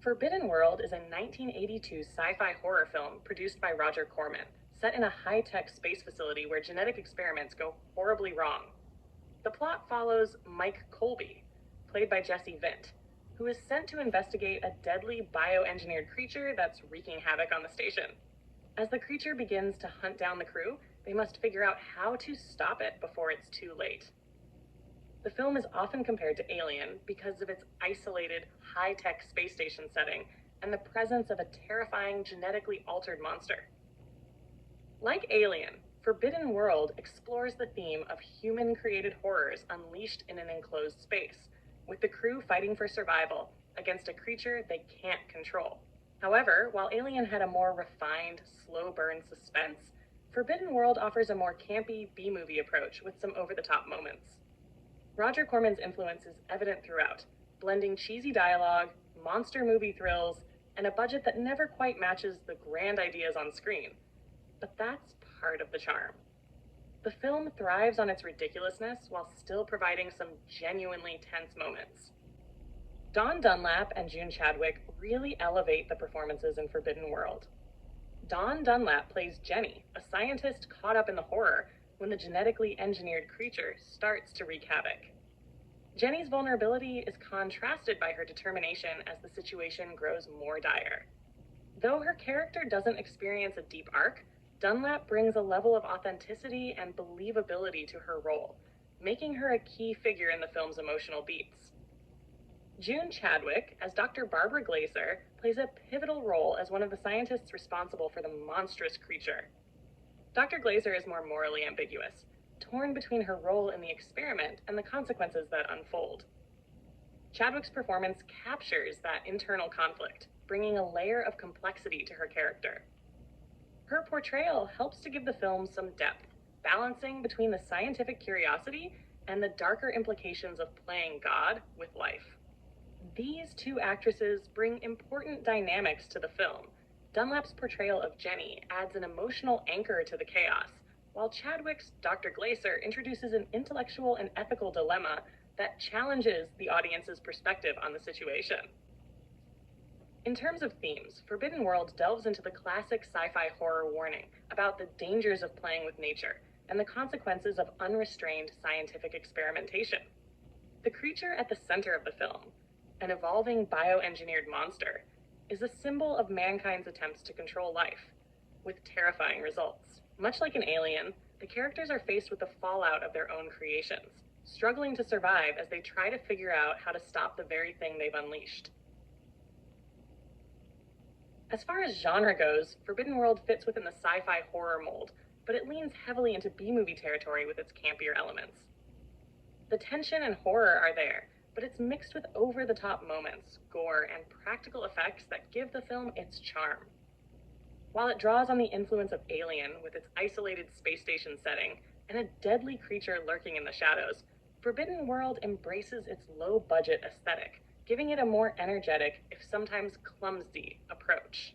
Forbidden World is a 1982 sci-fi horror film produced by Roger Corman, set in a high-tech space facility where genetic experiments go horribly wrong. The plot follows Mike Colby, played by Jesse Vint, who is sent to investigate a deadly bioengineered creature that's wreaking havoc on the station. As the creature begins to hunt down the crew, they must figure out how to stop it before it's too late. The film is often compared to Alien because of its isolated, high-tech space station setting and the presence of a terrifying, genetically altered monster. Like Alien, Forbidden World explores the theme of human-created horrors unleashed in an enclosed space, with the crew fighting for survival against a creature they can't control. However, while Alien had a more refined, slow-burn suspense, Forbidden World offers a more campy B-movie approach with some over-the-top moments. Roger Corman's influence is evident throughout, blending cheesy dialogue, monster movie thrills, and a budget that never quite matches the grand ideas on screen. But that's part of the charm. The film thrives on its ridiculousness while still providing some genuinely tense moments. Dunlap and Chadwick really elevate the performances in Forbidden World. Dunlap plays Jenny, a scientist caught up in the horror when the genetically engineered creature starts to wreak havoc. Jenny's vulnerability is contrasted by her determination as the situation grows more dire. Though her character doesn't experience a deep arc, Dunlap brings a level of authenticity and believability to her role, making her a key figure in the film's emotional beats. Chadwick, as Dr. Barbara Glaser, plays a pivotal role as one of the scientists responsible for the monstrous creature. Dr. Glaser is more morally ambiguous, torn between her role in the experiment and the consequences that unfold. Chadwick's performance captures that internal conflict, bringing a layer of complexity to her character. Her portrayal helps to give the film some depth, balancing between the scientific curiosity and the darker implications of playing God with life. These two actresses bring important dynamics to the film. Dunlap's portrayal of Jenny adds an emotional anchor to the chaos, while Chadwick's Dr. Glaser introduces an intellectual and ethical dilemma that challenges the audience's perspective on the situation. In terms of themes, Forbidden World delves into the classic sci-fi horror warning about the dangers of playing with nature and the consequences of unrestrained scientific experimentation. The creature at the center of the film, an evolving bioengineered monster, is a symbol of mankind's attempts to control life, with terrifying results. Much like an alien, the characters are faced with the fallout of their own creations, struggling to survive as they try to figure out how to stop the very thing they've unleashed. As far as genre goes, Forbidden World fits within the sci-fi horror mold, but it leans heavily into B-movie territory with its campier elements. The tension and horror are there, but it's mixed with over-the-top moments, gore, and practical effects that give the film its charm. While it draws on the influence of Alien with its isolated space station setting and a deadly creature lurking in the shadows, Forbidden World embraces its low-budget aesthetic, giving it a more energetic, if sometimes clumsy, approach.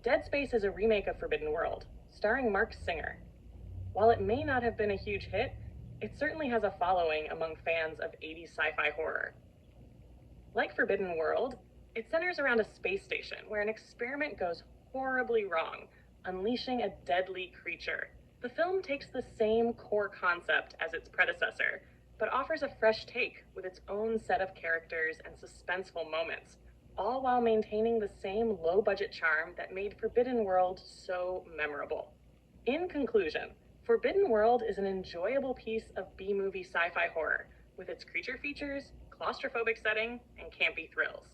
Dead Space is a remake of Forbidden World, starring Mark Singer. While it may not have been a huge hit, it certainly has a following among fans of 80s sci-fi horror. Like Forbidden World, it centers around a space station where an experiment goes horribly wrong, unleashing a deadly creature. The film takes the same core concept as its predecessor, but offers a fresh take with its own set of characters and suspenseful moments, all while maintaining the same low-budget charm that made Forbidden World so memorable. In conclusion, Forbidden World is an enjoyable piece of B-movie sci-fi horror, with its creature features, claustrophobic setting, and campy thrills.